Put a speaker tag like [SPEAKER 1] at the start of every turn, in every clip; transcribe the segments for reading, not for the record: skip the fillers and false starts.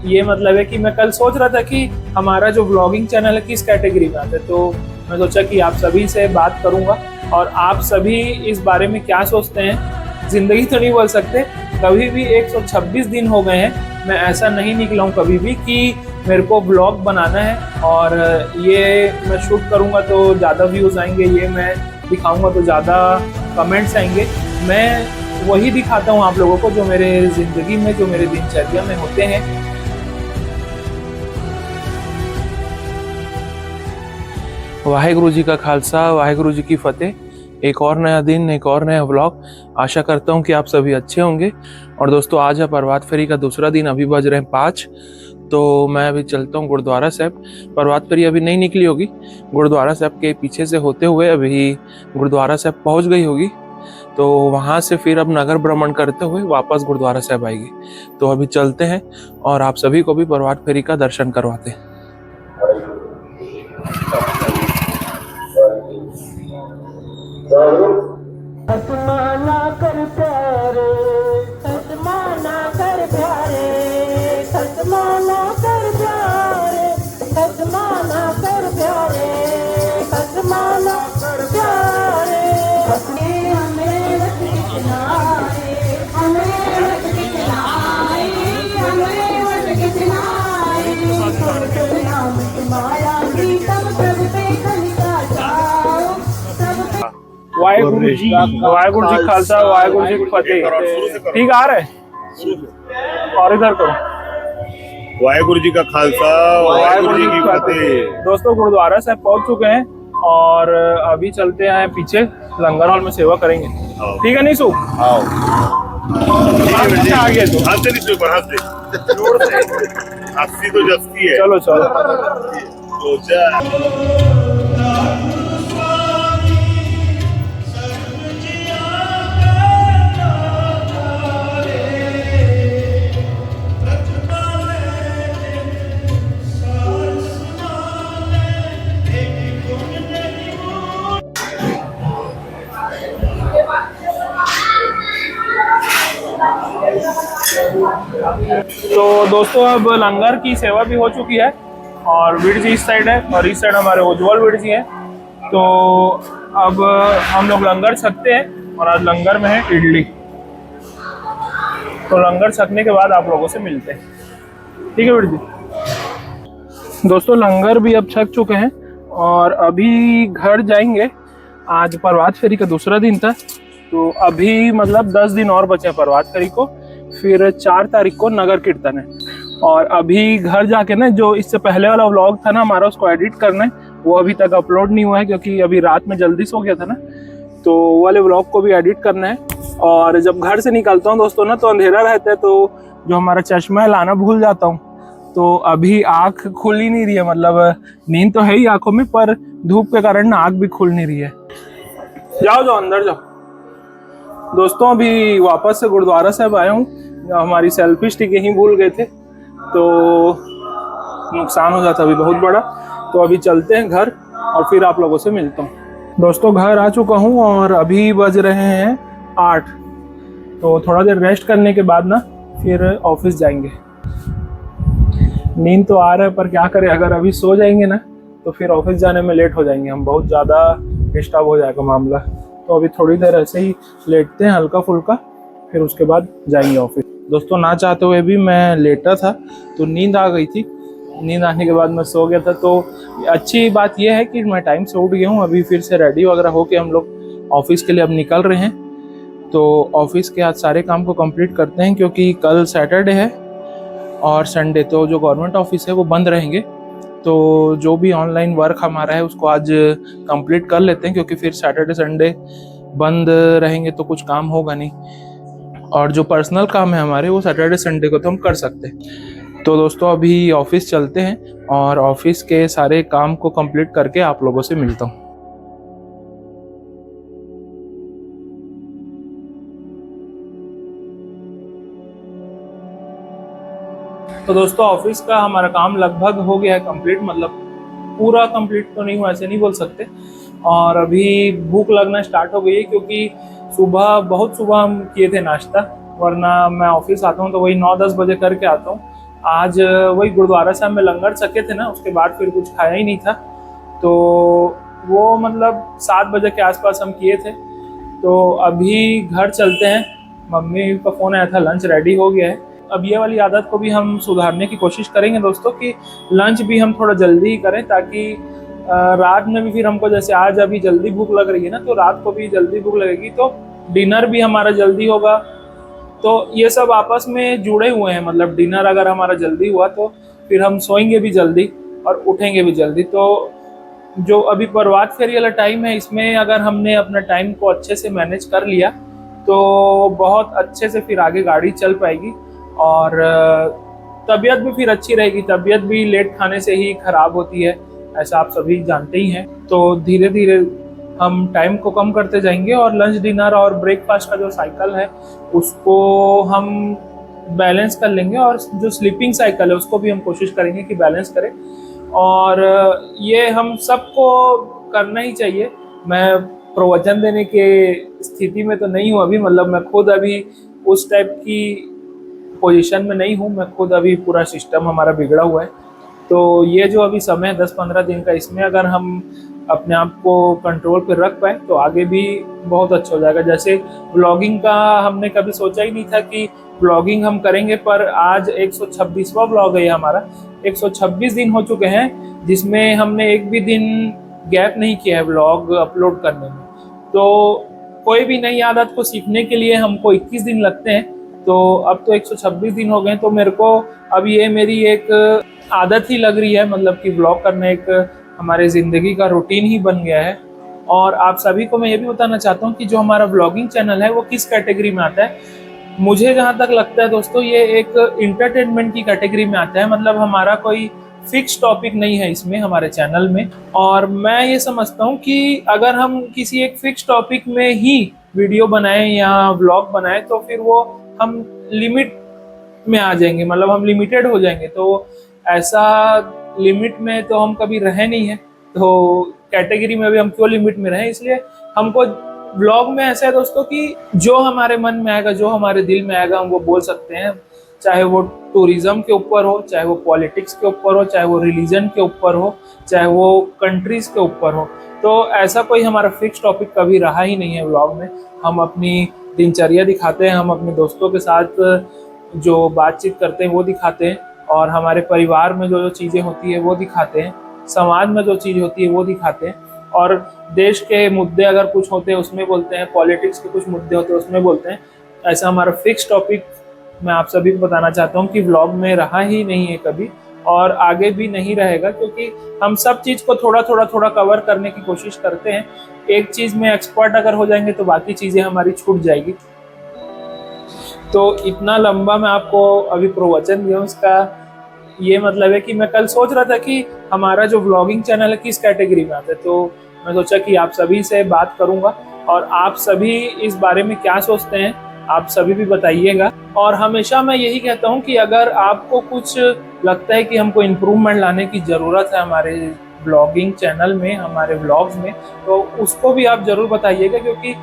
[SPEAKER 1] ये मतलब है कि मैं कल सोच रहा था कि हमारा जो व्लॉगिंग चैनल है किस कैटेगरी में आता है, तो मैं सोचा कि आप सभी से बात करूंगा और आप सभी इस बारे में क्या सोचते हैं। जिंदगी तो नहीं बोल सकते, कभी भी 126 दिन हो गए हैं, मैं ऐसा नहीं निकला हूँ कभी भी कि मेरे को ब्लॉग बनाना है और ये मैं शूट करूँगा तो ज़्यादा व्यूज़ आएंगे, ये मैं दिखाऊँगा तो ज़्यादा कमेंट्स आएंगे। मैं वही दिखाता हूँ आप लोगों को जो मेरे ज़िंदगी में, जो मेरे दिनचर्या में होते हैं। वाहेगुरु जी का खालसा, वाहेगुरु जी की फतेह। एक और नया दिन, एक और नया व्लॉग। आशा करता हूँ कि आप सभी अच्छे होंगे। और दोस्तों, आज है प्रभात फेरी का दूसरा दिन, अभी बज रहे हैं 5। तो मैं अभी चलता हूँ गुरुद्वारा साहब। प्रभात फेरी अभी नहीं निकली होगी, गुरुद्वारा साहब के पीछे से होते हुए अभी गुरुद्वारा साहब पहुँच गई होगी। तो वहाँ से फिर अब नगर भ्रमण करते हुए वापस गुरुद्वारा साहब आएगी। तो अभी चलते हैं और आप सभी को भी प्रभात फेरी का दर्शन करवाते हैं।
[SPEAKER 2] खत्माना कर प्यारे, खत्माना कर प्यारे, खत्माना कर प्यारे, खत्माना कर प्यारे, खत्माना कर प्यारे। हमें रख कितनाए, हमें रख कितनाए, हमें रख कितनाए। नाम तुम्हारा प्रीतम प्रभु पे खलिका जाओ, सब पे
[SPEAKER 1] वाहेगुरु जी खालसा, वाहेगुरु जी की फतेह। ठीक आ रहा है और इधर करो।
[SPEAKER 3] वाहेगुरु जी का खालसा, वाहेगुरु जी की फतेह।
[SPEAKER 1] दोस्तों, गुरुद्वारा साहब पहुंच चुके हैं और अभी चलते हैं पीछे, लंगर हॉल में सेवा करेंगे। ठीक है नीसू?
[SPEAKER 3] आओ।
[SPEAKER 1] आगे तो
[SPEAKER 3] हाथ से नीचे ऊपर, हाथ से हंसी तो जस्ती है।
[SPEAKER 1] चलो चलो। तो दोस्तों, अब लंगर की सेवा भी हो चुकी है और वीर जी इस साइड है और इस साइड हमारे उज्जवल वीर जी हैं। तो अब हम लोग लंगर छकते हैं और आज लंगर में है इडली। तो लंगर छकने के बाद आप लोगों से मिलते हैं। ठीक है वीर जी? दोस्तों, लंगर भी अब छक चुके हैं और अभी घर जाएंगे। आज प्रभात फेरी का दूसरा दिन था, तो अभी मतलब 10 दिन और बचे हैं प्रभात फेरी को। फिर 4 तारीख को नगर कीर्तन है और अभी घर जाके ना, जो इससे पहले वाला व्लॉग था ना हमारा, उसको एडिट करना है। वो अभी तक अपलोड नहीं हुआ है क्योंकि अभी रात में जल्दी सो गया था ना, तो वाले व्लॉग को भी एडिट करना है। और जब घर से निकलता हूँ दोस्तों ना, तो अंधेरा रहता है, तो जो हमारा चश्मा है लाना भूल जाता हूँ। तो अभी आँख खुल ही नहीं रही है, मतलब नींद तो है ही आँखों में, पर धूप के कारण ना आँख भी खुल नहीं रही है। जाओ जाओ अंदर जाओ। दोस्तों, अभी वापस से गुरुद्वारा साहब आया हूँ। हमारी सेल्फी स्टिक यहीं भूल गए थे, तो नुकसान हो जाता अभी बहुत बड़ा। तो अभी चलते हैं घर और फिर आप लोगों से मिलता हूँ। दोस्तों, घर आ चुका हूँ और अभी बज रहे हैं 8। तो थोड़ा देर रेस्ट करने के बाद ना फिर ऑफिस जाएंगे। नींद तो आ रहा है, पर क्या करें, अगर अभी सो जाएंगे ना तो फिर ऑफिस जाने में लेट हो जाएंगे हम, बहुत ज़्यादा डिस्टर्ब हो जाएगा मामला। तो अभी थोड़ी देर ऐसे ही लेटते हैं हल्का फुल्का, फिर उसके बाद जाएंगे ऑफिस। दोस्तों, ना चाहते हुए भी मैं लेटा था तो नींद आ गई थी। नींद आने के बाद मैं सो गया था। तो अच्छी बात यह है कि मैं टाइम से उठ गया हूँ। अभी फिर से रेडी वगैरह होके हम लोग ऑफिस के लिए अब निकल रहे हैं। तो ऑफिस के आज सारे काम को कंप्लीट करते हैं क्योंकि कल सैटरडे है और संडे तो जो गवर्नमेंट ऑफिस है वो बंद रहेंगे। तो जो भी ऑनलाइन वर्क हमारा है उसको आज कंप्लीट कर लेते हैं, क्योंकि फिर सैटरडे संडे बंद रहेंगे तो कुछ काम होगा नहीं। और जो पर्सनल काम है हमारे, वो सैटरडे संडे को तो हम कर सकते हैं। तो दोस्तों, अभी ऑफिस चलते हैं और ऑफिस के सारे काम को कंप्लीट करके आप लोगों से मिलता हूँ। तो दोस्तों, ऑफिस का हमारा काम लगभग हो गया है कंप्लीट, मतलब पूरा कंप्लीट तो नहीं हुआ, ऐसे नहीं बोल सकते। और अभी भूख लगना स्टार्ट हो गई है क्योंकि बहुत सुबह हम किए थे नाश्ता, वरना मैं ऑफिस आता हूँ तो वही 9-10 बजे करके आता हूँ। आज वही गुरुद्वारा साहब में लंगर सके थे ना, उसके बाद फिर कुछ खाया ही नहीं था। तो वो मतलब 7 बजे के आसपास हम किए थे। तो अभी घर चलते हैं, मम्मी का फ़ोन आया था, लंच रेडी हो गया है। अब ये वाली आदत को भी हम सुधारने की कोशिश करेंगे दोस्तों कि लंच भी हम थोड़ा जल्दी ही करें, ताकि रात में भी फिर हमको, जैसे आज अभी जल्दी भूख लग रही है ना, तो रात को भी जल्दी भूख लगेगी तो डिनर भी हमारा जल्दी होगा। तो ये सब आपस में जुड़े हुए हैं, मतलब डिनर अगर हमारा जल्दी हुआ तो फिर हम सोएंगे भी जल्दी और उठेंगे भी जल्दी। तो जो अभी प्रभात फेरी वाला टाइम है, इसमें अगर हमने अपना टाइम को अच्छे से मैनेज कर लिया तो बहुत अच्छे से फिर आगे गाड़ी चल पाएगी और तबीयत भी फिर अच्छी रहेगी। तबीयत भी लेट खाने से ही खराब होती है, ऐसा आप सभी जानते ही हैं। तो धीरे धीरे हम टाइम को कम करते जाएंगे और लंच, डिनर और ब्रेकफास्ट का जो साइकिल है उसको हम बैलेंस कर लेंगे, और जो स्लीपिंग साइकिल है उसको भी हम कोशिश करेंगे कि बैलेंस करें। और ये हम सबको करना ही चाहिए। मैं प्रवचन देने के स्थिति में तो नहीं हूँ अभी, मतलब मैं खुद अभी उस टाइप की पोजीशन में नहीं हूँ। मैं खुद अभी, पूरा सिस्टम हमारा बिगड़ा हुआ है। तो ये जो अभी समय है 10-15 दिन का, इसमें अगर हम अपने आप को कंट्रोल पर रख पाए तो आगे भी बहुत अच्छा हो जाएगा। जैसे ब्लॉगिंग का हमने कभी सोचा ही नहीं था कि ब्लॉगिंग हम करेंगे, पर आज 126वां ब्लॉग है हमारा। 126 दिन हो चुके हैं जिसमें हमने एक भी दिन गैप नहीं किया है ब्लॉग अपलोड करने में। तो कोई भी नई आदत को सीखने के लिए हमको 21 दिन लगते हैं, तो अब तो 126 दिन हो गए। तो मेरे को अब ये मेरी एक आदत ही लग रही है, मतलब कि ब्लॉग करना एक हमारे ज़िंदगी का रूटीन ही बन गया है। और आप सभी को मैं ये भी बताना चाहता हूँ कि जो हमारा ब्लॉगिंग चैनल है वो किस कैटेगरी में आता है। मुझे जहाँ तक लगता है दोस्तों, ये एक इंटरटेनमेंट की कैटेगरी में आता है। मतलब हमारा कोई फिक्स टॉपिक नहीं है इसमें, हमारे चैनल में। और मैं ये समझता हूँ कि अगर हम किसी एक फिक्स टॉपिक में ही वीडियो बनाएं या व्लॉग बनाएं तो फिर वो हम लिमिट में आ जाएंगे, मतलब हम लिमिटेड हो जाएंगे। तो ऐसा लिमिट में तो हम कभी रहे नहीं है, तो कैटेगरी में भी हम क्यों लिमिट में रहें। इसलिए हमको ब्लॉग में ऐसा है दोस्तों कि जो हमारे मन में आएगा, जो हमारे दिल में आएगा, हम वो बोल सकते हैं। चाहे वो टूरिज्म के ऊपर हो, चाहे वो पॉलिटिक्स के ऊपर हो, चाहे वो रिलीजन के ऊपर हो, चाहे वो कंट्रीज के ऊपर हो। तो ऐसा कोई हमारा फिक्स टॉपिक कभी रहा ही नहीं है ब्लॉग में। हम अपनी दिनचर्या दिखाते हैं, हम अपने दोस्तों के साथ जो बातचीत करते हैं वो दिखाते हैं, और हमारे परिवार में जो जो चीज़ें होती है वो दिखाते हैं, समाज में जो चीज़ होती है वो दिखाते हैं, और देश के मुद्दे अगर कुछ होते हैं उसमें बोलते हैं, पॉलिटिक्स के कुछ मुद्दे होते हैं उसमें बोलते हैं। ऐसा हमारा फिक्स टॉपिक मैं आप सभी को बताना चाहता हूँ कि व्लॉग में रहा ही नहीं है कभी, और आगे भी नहीं रहेगा, क्योंकि हम सब चीज़ को थोड़ा कवर करने की कोशिश करते हैं। एक चीज़ में एक्सपर्ट अगर हो जाएंगे तो बाकी चीज़ें हमारी छूट जाएगी। तो इतना लंबा मैं आपको अभी प्रवचन दिया, उसका ये मतलब है कि मैं कल सोच रहा था कि हमारा जो व्लॉगिंग चैनल है किस कैटेगरी में आता है, तो मैं सोचा कि आप सभी से बात करूंगा और आप सभी इस बारे में क्या सोचते हैं आप सभी भी बताइएगा। और हमेशा मैं यही कहता हूं कि अगर आपको कुछ लगता है कि हमको इम्प्रूवमेंट लाने की ज़रूरत है हमारे ब्लॉगिंग चैनल में, हमारे व्लॉग्स में, तो उसको भी आप ज़रूर बताइएगा। क्योंकि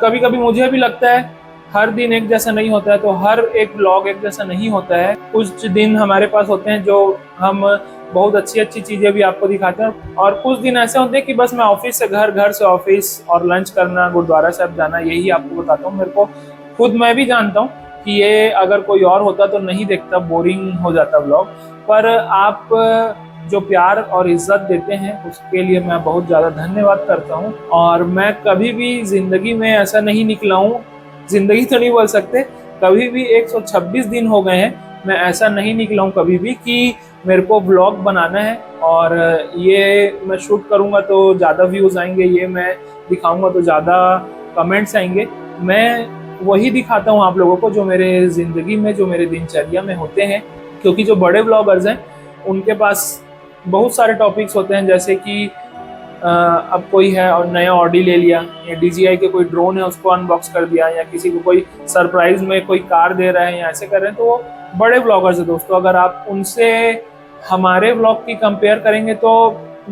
[SPEAKER 1] कभी कभी मुझे भी लगता है हर दिन एक जैसा नहीं होता है, तो हर एक व्लॉग एक जैसा नहीं होता है। कुछ दिन हमारे पास होते हैं जो हम बहुत अच्छी चीज़ें भी आपको दिखाते हैं, और कुछ दिन ऐसे होते हैं कि बस मैं ऑफिस से घर, घर से ऑफिस, और लंच करना, गुरुद्वारा साहब जाना, यही आपको बताता हूँ। मेरे को खुद, मैं भी जानता हूँ कि ये अगर कोई और होता तो नहीं देखता, बोरिंग हो जाता व्लॉग। पर आप जो प्यार और इज्जत देते हैं उसके लिए मैं बहुत ज़्यादा धन्यवाद करता हूँ। और मैं कभी भी ज़िंदगी में ऐसा नहीं निकला हूँ, ज़िंदगी तो नहीं बोल सकते, कभी भी 126 दिन हो गए हैं मैं ऐसा नहीं निकला हूँ कभी भी कि मेरे को व्लॉग बनाना है और ये मैं शूट करूँगा तो ज़्यादा व्यूज़ आएंगे, ये मैं दिखाऊँगा तो ज़्यादा कमेंट्स आएंगे। मैं वही दिखाता हूँ आप लोगों को जो मेरे ज़िंदगी में, जो मेरे दिनचर्या में होते हैं। क्योंकि जो बड़े व्लॉगर्स हैं उनके पास बहुत सारे टॉपिक्स होते हैं, जैसे कि अब कोई है और नया ऑडी ले लिया, या DJI के कोई ड्रोन है उसको अनबॉक्स कर दिया, या किसी को कोई सरप्राइज में कोई कार दे रहे हैं या ऐसे कर रहे हैं, तो वो बड़े व्लॉगर्स हैं दोस्तों। अगर आप उनसे हमारे व्लॉग की कंपेयर करेंगे तो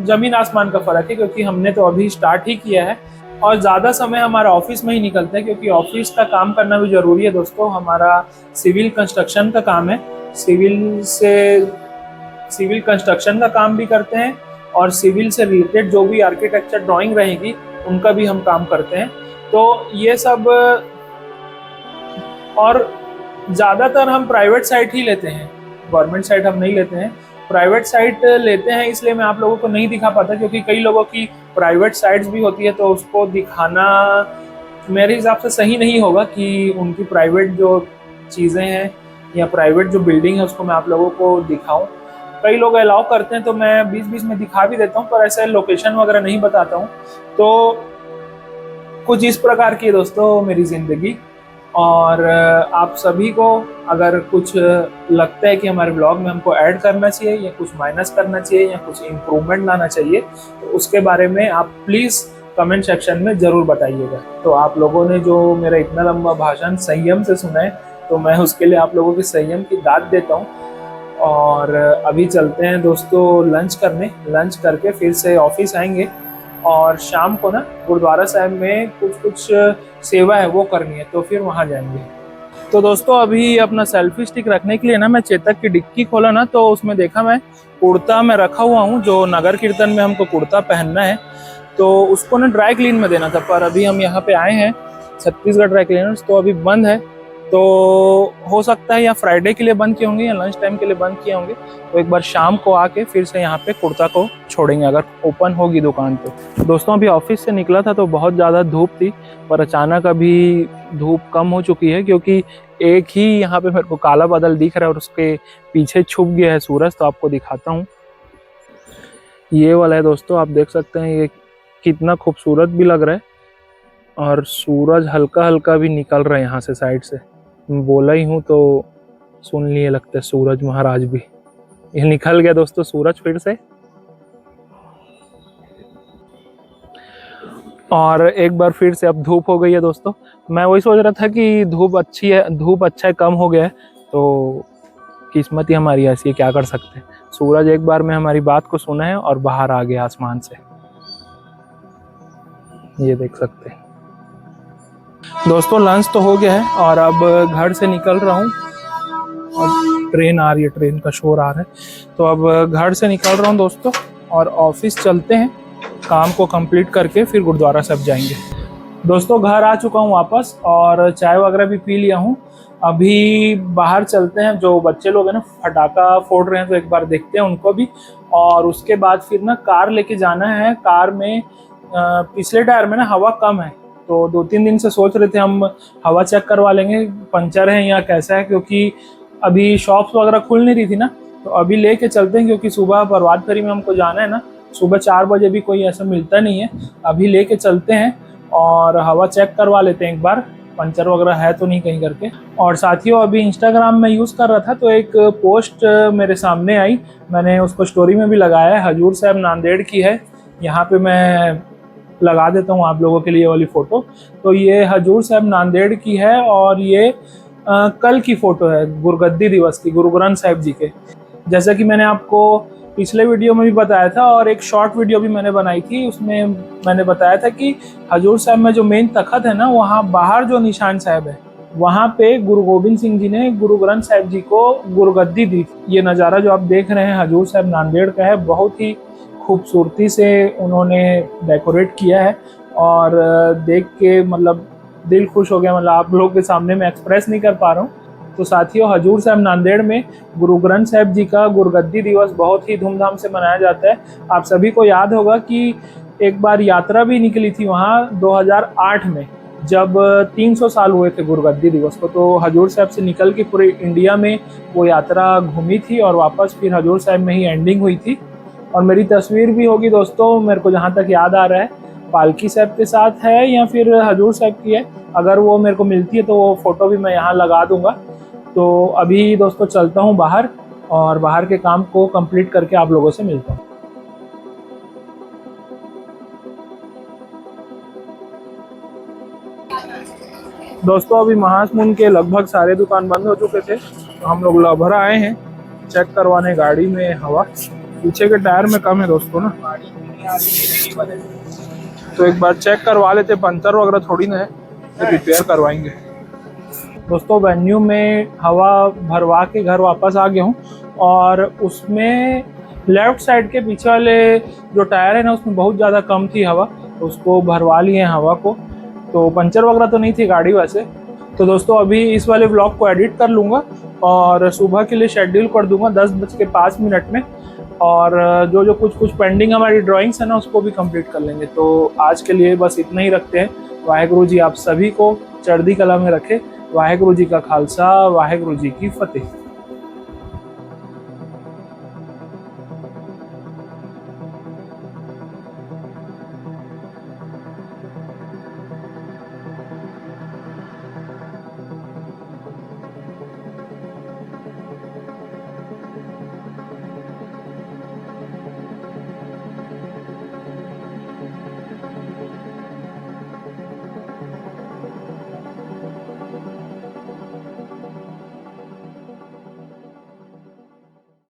[SPEAKER 1] ज़मीन आसमान का फ़र्क है, क्योंकि हमने तो अभी स्टार्ट ही किया है और ज़्यादा समय हमारा ऑफिस में ही निकलता है, क्योंकि ऑफिस का काम करना भी ज़रूरी है दोस्तों। हमारा सिविल कंस्ट्रक्शन का काम है, सिविल कंस्ट्रक्शन का काम भी करते हैं और सिविल से रिलेटेड जो भी आर्किटेक्चर ड्राइंग रहेगी उनका भी हम काम करते हैं। तो ये सब, और ज़्यादातर हम प्राइवेट साइट ही लेते हैं, गवर्नमेंट साइट हम नहीं लेते हैं, प्राइवेट साइट लेते हैं। इसलिए मैं आप लोगों को नहीं दिखा पाता, क्योंकि कई लोगों की प्राइवेट साइट्स भी होती है, तो उसको दिखाना मेरे हिसाब से सही नहीं होगा कि उनकी प्राइवेट जो चीज़ें हैं या प्राइवेट जो बिल्डिंग है उसको मैं आप लोगों को दिखाऊं। कई लोग अलाउ करते हैं तो मैं बीच बीच में दिखा भी देता हूं, पर ऐसे लोकेशन वगैरह नहीं बताता हूं। तो कुछ इस प्रकार की दोस्तों मेरी ज़िंदगी। और आप सभी को अगर कुछ लगता है कि हमारे ब्लॉग में हमको ऐड करना चाहिए या कुछ माइनस करना चाहिए या कुछ इम्प्रूवमेंट लाना चाहिए, तो उसके बारे में आप प्लीज़ कमेंट सेक्शन में ज़रूर बताइएगा। तो आप लोगों ने जो मेरा इतना लंबा भाषण संयम से सुना है, तो मैं उसके लिए आप लोगों के संयम की दाद देता हूँ। और अभी चलते हैं दोस्तों लंच करने। लंच करके फिर से ऑफिस आएंगे और शाम को ना गुरुद्वारा साहिब में कुछ सेवा है वो करनी है, तो फिर वहाँ जाएंगे। तो दोस्तों अभी अपना सेल्फी स्टिक रखने के लिए ना मैं चेतक की डिक्की खोला ना, तो उसमें देखा मैं कुर्ता में रखा हुआ हूँ, जो नगर कीर्तन में हमको कुर्ता पहनना है, तो उसको ना ड्राई क्लीन में देना था। पर अभी हम यहाँ पे आए हैं छत्तीसगढ़ ड्राई क्लीनर्स, तो अभी बंद है। तो हो सकता है या फ्राइडे के लिए बंद किए होंगे या लंच टाइम के लिए बंद किए होंगे। तो एक बार शाम को आके फिर से यहाँ पे कुर्ता को छोड़ेंगे, अगर ओपन होगी दुकान तो। दोस्तों अभी ऑफिस से निकला था तो बहुत ज़्यादा धूप थी, पर अचानक अभी धूप कम हो चुकी है, क्योंकि एक ही यहाँ पे मेरे को काला बादल दिख रहा है और उसके पीछे छुप गया है सूरज। तो आपको दिखाता हूँ, ये वाला है दोस्तों, आप देख सकते हैं ये कितना खूबसूरत भी लग रहा है। और सूरज हल्का हल्का भी निकल रहा है यहाँ से साइड से। बोला ही हूँ तो सुन लिए लगता है सूरज महाराज भी। ये निकल गया दोस्तों सूरज फिर से। और एक बार फिर से अब धूप हो गई है दोस्तों। मैं वही सोच रहा था कि धूप अच्छी है, धूप अच्छा है, कम हो गया है, तो किस्मत ही हमारी ऐसी है, क्या कर सकते हैं। सूरज एक बार में हमारी बात को सुना है और बाहर आ गया आसमान से, ये देख सकते हैं दोस्तों। लंच तो हो गया है और अब घर से निकल रहा हूँ और ट्रेन आ रही है, ट्रेन का शोर आ रहा है। तो अब घर से निकल रहा हूँ दोस्तों और ऑफिस चलते हैं, काम को कंप्लीट करके फिर गुरुद्वारा साहिब जाएंगे। दोस्तों घर आ चुका हूँ वापस और चाय वगैरह भी पी लिया हूँ। अभी बाहर चलते हैं, जो बच्चे लोग हैं ना फटाका फोड़ रहे हैं, तो एक बार देखते हैं उनको भी। और उसके बाद फिर ना कार लेके जाना है। कार में पिछले टायर में ना हवा कम है, तो 2-3 दिन से सोच रहे थे हम हवा चेक करवा लेंगे, पंचर है या कैसा है, क्योंकि अभी शॉप्स वगैरह खुल नहीं रही थी ना। तो अभी लेके चलते हैं, क्योंकि सुबह प्रभात फेरी में हमको जाना है ना, सुबह 4 बजे भी कोई ऐसा मिलता नहीं है। अभी लेके चलते हैं और हवा चेक करवा लेते हैं एक बार, पंचर वगैरह है तो नहीं कहीं करके। और साथियों अभी इंस्टाग्राम में यूज़ कर रहा था तो एक पोस्ट मेरे सामने आई, मैंने उसको स्टोरी में भी लगाया है, हजूर साहिब नांदेड़ की है। यहाँ पे मैं लगा देता हूँ आप लोगों के लिए वाली फ़ोटो। तो ये हजूर साहिब नांदेड़ की है और ये कल की फ़ोटो है गुरगद्दी दिवस की, गुरु ग्रंथ साहिब जी के। जैसा कि मैंने आपको पिछले वीडियो में भी बताया था और एक शॉर्ट वीडियो भी मैंने बनाई थी, उसमें मैंने बताया था कि हजूर साहिब में जो मेन तखत है ना, वहाँ बाहर जो निशान साहिब है, वहाँ पे गुरु गोबिंद सिंह जी ने गुरु ग्रंथ साहिब जी को गुरगद्दी दी। ये नज़ारा जो आप देख रहे हैं हजूर साहिब नांदेड़ का है, बहुत ही खूबसूरती से उन्होंने डेकोरेट किया है और देख के मतलब दिल खुश हो गया। मतलब आप लोगों के सामने मैं एक्सप्रेस नहीं कर पा रहा हूँ। तो साथियों हजूर साहिब नांदेड़ में गुरु ग्रंथ साहिब जी का गुरगद्दी दिवस बहुत ही धूमधाम से मनाया जाता है। आप सभी को याद होगा कि एक बार यात्रा भी निकली थी वहाँ 2008 में, जब 300 साल हुए थे गुरगद्दी दिवस को। तो हजूर साहिब से निकल के पूरे इंडिया में वो यात्रा घूमी थी और वापस फिर हजूर साहिब में ही एंडिंग हुई थी। और मेरी तस्वीर भी होगी दोस्तों, मेरे को जहाँ तक याद आ रहा है पालकी साहब के साथ है या फिर हजूर साहब की है। अगर वो मेरे को मिलती है तो वो फ़ोटो भी मैं यहाँ लगा दूँगा। तो अभी दोस्तों चलता हूँ बाहर और बाहर के काम को कंप्लीट करके आप लोगों से मिलता हूँ। दोस्तों अभी महासमुंद के लगभग सारे दुकान बंद हो चुके थे, तो हम लोग लभरा आए हैं चेक करवाने गाड़ी में हवा। पीछे के टायर में कम है दोस्तों ना, तो एक बार चेक करवा लेते, पंचर वगैरह थोड़ी ना है, तो रिपेयर करवाएंगे। दोस्तों वेन्यू में हवा भरवा के घर वापस आ गया हूँ और उसमें लेफ्ट साइड के पीछे वाले जो टायर है ना उसमें बहुत ज़्यादा कम थी हवा, तो उसको भरवा लिए हवा को। तो पंचर वगैरह तो नहीं थी गाड़ी वैसे। तो दोस्तों अभी इस वाले व्लॉग को एडिट कर लूँगा और सुबह के लिए शेड्यूल कर दूंगा 10:05 में, और जो जो कुछ पेंडिंग हमारी ड्राइंग्स है ना उसको भी कंप्लीट कर लेंगे। तो आज के लिए बस इतना ही रखते हैं। वाहेगुरु जी आप सभी को चढ़दी कला में रखे। वाहेगुरु जी का खालसा, वाहेगुरु जी की फतेह।